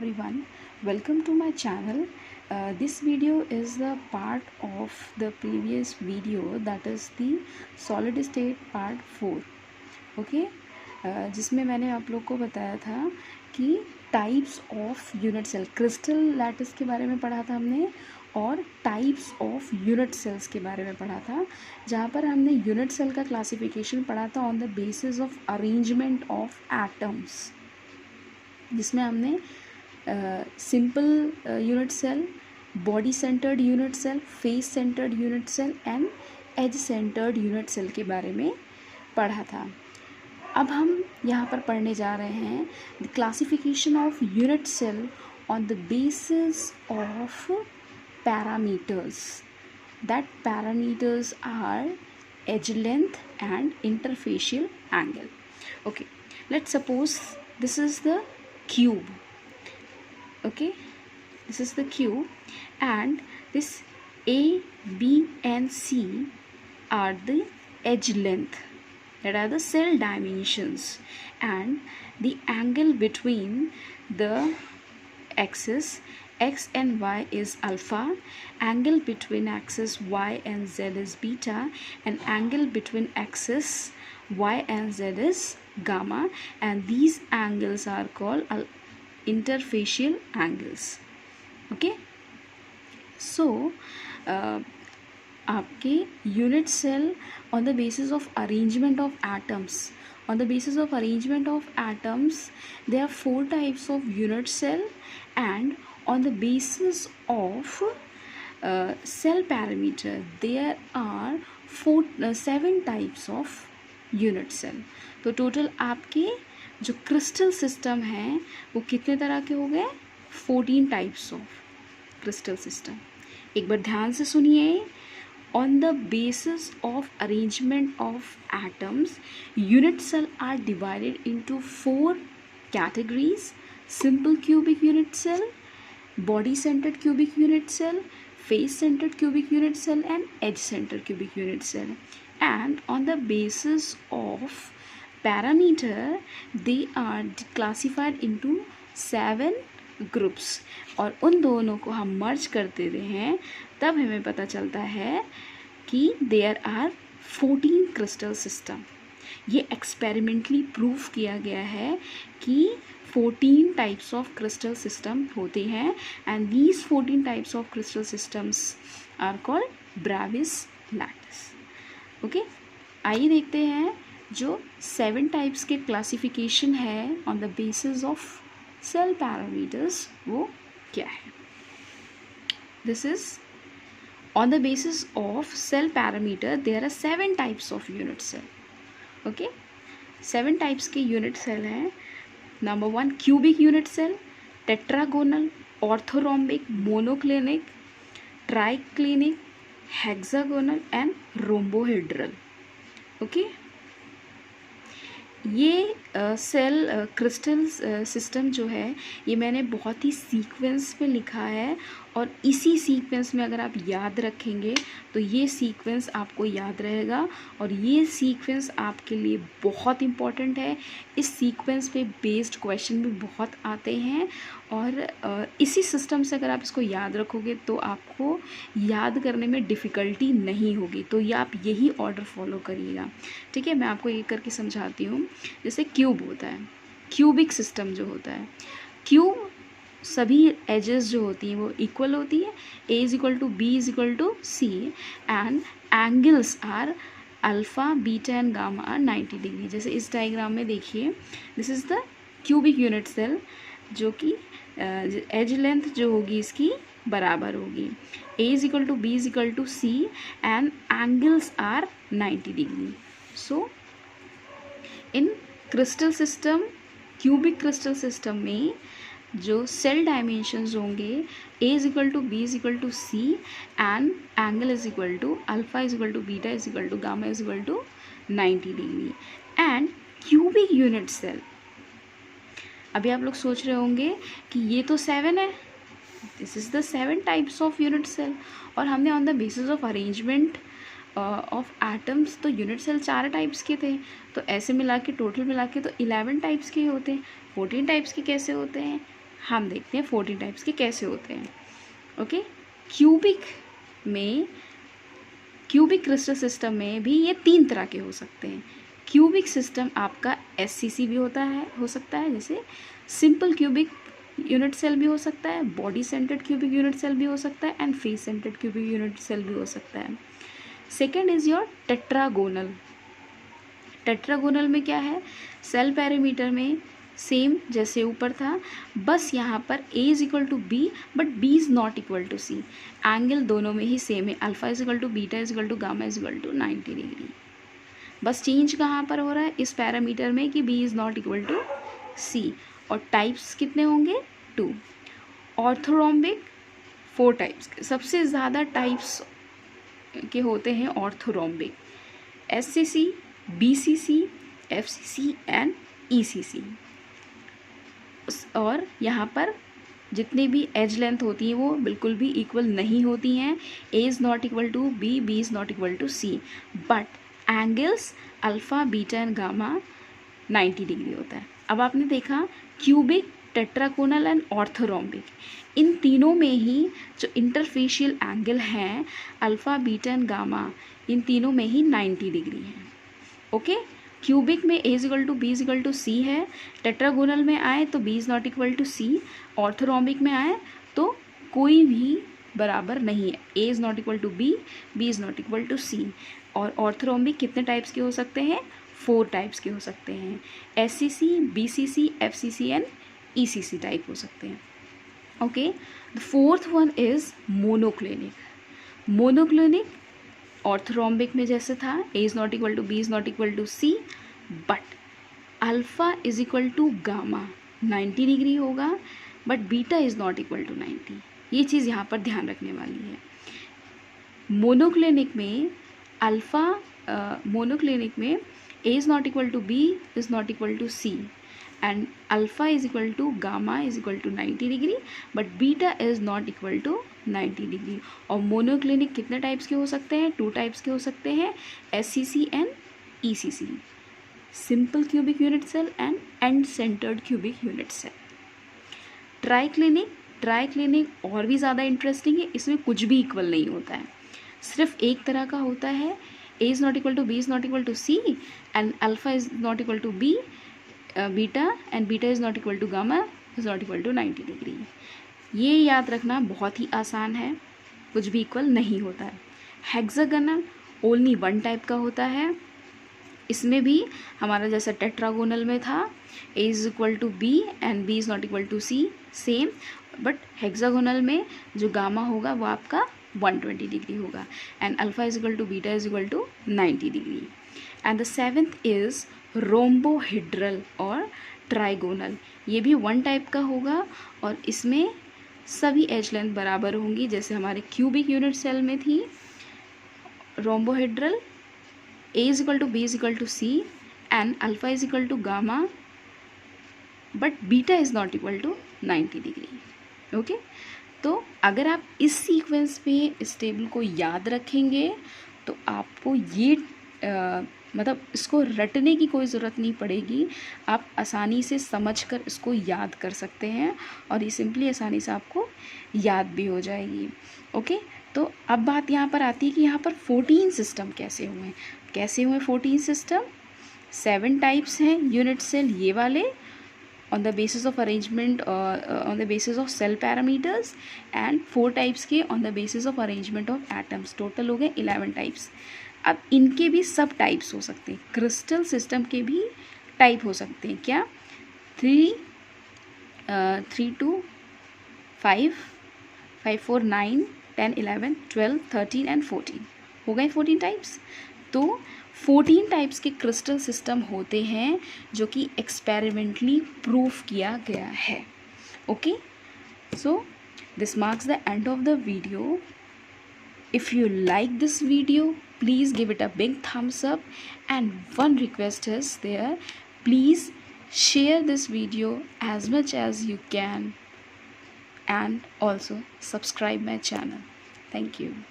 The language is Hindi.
everyone, welcome to my channel. This video is the part of the previous video, that is the solid state part 4. Okay जिसमें मैंने आप लोग को बताया था कि types of unit cell, crystal lattice के बारे में पढ़ा था हमने और टाइप्स ऑफ यूनिट सेल्स के बारे में पढ़ा था, जहाँ पर हमने यूनिट सेल का क्लासिफिकेशन पढ़ा था on the basis of arrangement of atoms, जिसमें हमने simple unit cell, body centred unit cell, face centred unit cell and edge centred unit cell के बारे में पढ़ा था। अब हम यहाँ पर पढ़ने जा रहे हैं the classification of unit cell on the basis of parameters, that parameters are edge length and interfacial angle. Okay, let's suppose this is the cube. Okay, this is the cube and this A, B and C are the edge length, that are the cell dimensions, and the angle between the axis x and y is alpha, angle between axis y and z is beta, and angle between axis y and z is gamma, and these angles are called interfacial angles. Okay, so आपके unit cell on the basis of arrangement of atoms, on the basis of arrangement of atoms there are 4 types of unit cell, and on the basis of cell parameter there are 7 types of unit cell. तो टोटल आपके जो क्रिस्टल सिस्टम है वो कितने तरह के हो गए? 14 टाइप्स ऑफ क्रिस्टल सिस्टम. एक बार ध्यान से सुनिए. On the basis of arrangement of atoms, unit cell are divided into 4 categories: simple cubic unit cell, body centered cubic unit cell, face centered cubic unit cell and edge centered cubic unit cell. And on the basis of parameter they are classified into 7 groups, और उन दोनों को हम मर्ज करते हैं तब हमें पता चलता है कि देयर आर 14 क्रिस्टल सिस्टम. ये एक्सपेरिमेंटली प्रूव किया गया है कि 14 टाइप्स ऑफ क्रिस्टल सिस्टम होते हैं, and these 14 types of crystal systems are called Bravais lattice. Okay, आइए देखते हैं जो 7 टाइप्स के क्लासिफिकेशन है on the basis of cell parameters वो क्या है. This is on the basis of cell parameter there are 7 types of unit cell. Okay, 7 types के यूनिट सेल हैं. Number 1 cubic unit cell, tetragonal, orthorhombic, monoclinic, triclinic, hexagonal and rhombohedral. Okay, ये सेल क्रिस्टल सिस्टम जो है ये मैंने बहुत ही सीक्वेंस में लिखा है, और इसी सीक्वेंस में अगर आप याद रखेंगे तो ये सीक्वेंस आपको याद रहेगा, और ये सीक्वेंस आपके लिए बहुत इम्पॉर्टेंट है. इस सीक्वेंस पे बेस्ड क्वेश्चन भी बहुत आते हैं, और इसी सिस्टम से अगर आप इसको याद रखोगे तो आपको याद करने में डिफ़िकल्टी नहीं होगी. तो ये आप यही ऑर्डर फॉलो करिएगा. ठीक है, मैं आपको एक करके समझाती हूँ. जैसे क्यूब होता है, क्यूबिक सिस्टम जो होता है, क्यूब सभी एजेस जो होती हैं वो इक्वल होती है. A is equal to B is equal to C, and angles are alpha, beta and gamma are 90 degree. जैसे इस डायग्राम में देखिए, this is the cubic unit cell, जो कि एज लेंथ जो होगी इसकी बराबर होगी. A is equal to B is equal to C and angles are 90 degree. So in crystal system, cubic crystal system में जो सेल डायमेंशंस होंगे, A is equal to B is equal to C and angle is equal to alpha is equal to beta is equal to gamma is equal to 90 degree. And cubic unit cell, अभी आप लोग सोच रहे होंगे कि ये तो 7 है, this is the 7 types of unit cell, और हमने on the basis of arrangement of atoms तो यूनिट सेल 4 टाइप्स के थे, तो ऐसे मिला के टोटल मिला के तो 11 टाइप्स के होते हैं. 14 टाइप्स के कैसे होते हैं? हम देखते हैं 14 टाइप्स के कैसे होते हैं। ओके, क्यूबिक क्रिस्टल सिस्टम में भी ये 3 तरह के हो सकते हैं। क्यूबिक सिस्टम आपका SCC भी हो सकता है, जैसे सिंपल क्यूबिक यूनिट सेल भी हो सकता है, body centred cubic unit cell भी हो सकता है, and face centred cubic unit cell भी हो सकता है। Second is your tetragonal. Tetragonal में क्या है, सेल पैरामीटर में सेम जैसे ऊपर था, बस यहाँ पर A is equal to B but B is not equal to C। Angle दोनों में ही सेम है, alpha is equal to beta is equal to gamma is equal to 90 degree. बस चेंज कहाँ पर हो रहा है, इस पैरामीटर में कि B is not equal to C। और टाइप्स कितने होंगे, 2। ऑर्थोरोम्बिक 4 टाइप्स के, सबसे ज़्यादा टाइप्स के होते हैं orthorhombic, SCC, BCC, FCC and ECC। और यहाँ पर जितनी भी एज लेंथ होती है वो बिल्कुल भी इक्वल नहीं होती हैं। A is not equal to B, B is not equal to C, but angles alpha beta and gamma 90 degree होता है। अब आपने देखा क्यूबिक, टेट्राकोनल एंड ऑर्थोरोम्बिक, इन तीनों में ही जो इंटरफेशियल एंगल हैं अल्फ़ा बीटा एंड गामा, इन तीनों में ही 90 डिग्री है। ओके, क्यूबिक में A is equal to B is equal to C है, टेट्रागोनल में आए तो B is not equal to C, orthorhombic में आए तो कोई भी बराबर नहीं है, A is not equal to B, B is not equal to C। और ऑर्थोरोम्बिक कितने टाइप्स के हो सकते हैं, 4 टाइप्स के हो सकते हैं, SCC, BCC, FCC and ECC type हो सकते हैं। Okay, the fourth one is monoclinic. Monoclinic orthorhombic में जैसे था, A is not equal to B is not equal to C, but alpha is equal to gamma 90 degree होगा, but beta is not equal to 90। ये चीज़ यहाँ पर ध्यान रखने वाली है। मोनोक्लिनिक में मोनोक्लिनिक में A is not equal to B is not equal to C, and alpha is equal to gamma is equal to 90 degree, but beta is not equal to 90 degree. और मोनोक्लिनिक कितने टाइप्स के हो सकते हैं, 2 टाइप्स के हो सकते हैं, SCC and ECC, simple cubic unit cell and end centred cubic unit cell. Triclinic और भी ज़्यादा इंटरेस्टिंग है, इसमें कुछ भी इक्वल नहीं होता है, सिर्फ एक तरह का होता है, A is not equal to B is not equal to C, and alpha is not equal to B beta, and beta is not equal to gamma is not equal to 90 degree. ये याद रखना बहुत ही आसान है, कुछ भी इक्वल नहीं होता है। हेक्सागोनल ओनली 1 टाइप का होता है, इसमें भी हमारा जैसा टेट्रागोनल में था, A is equal to B and B is not equal to C, same, but hexagonal में जो गामा होगा वो आपका 120 डिग्री होगा, and alpha is equal to beta is equal to 90 degree. And the 7th is rhombohedral और ट्राइगोनल, ये भी 1 टाइप का होगा, और इसमें सभी एज लेंथ बराबर होंगी, जैसे हमारे क्यूबिक यूनिट सेल में थी। Rhombohedral A is equal to B is equal to C, and alpha is equal to gamma, but beta is not equal to 90 degree. Okay, तो अगर आप इस सीक्वेंस पे इस टेबल को याद रखेंगे तो आपको ये मतलब इसको रटने की कोई ज़रूरत नहीं पड़ेगी, आप आसानी से समझकर इसको याद कर सकते हैं, और ये सिंपली आसानी से आपको याद भी हो जाएगी। ओके, तो अब बात यहाँ पर आती है कि यहाँ पर 14 सिस्टम कैसे हुए 14 सिस्टम। 7 टाइप्स हैं यूनिट सेल, ये वाले, on the basis of arrangement on the basis of cell parameters, and 4 types के on the basis of arrangement of atoms, total हो गए 11 टाइप्स। अब इनके भी सब टाइप्स हो सकते हैं, क्रिस्टल सिस्टम के भी टाइप हो सकते हैं, क्या 3 to 5, 5 4 9 10 11 12 13 एंड 14 हो गए 14 टाइप्स। तो 14 टाइप्स के क्रिस्टल सिस्टम होते हैं जो कि एक्सपेरिमेंटली प्रूफ किया गया है। Okay, so this marks the end of the video. If you like this video, please give it a big thumbs up, and one request is there, please share this video as much as you can, and also subscribe my channel. Thank you.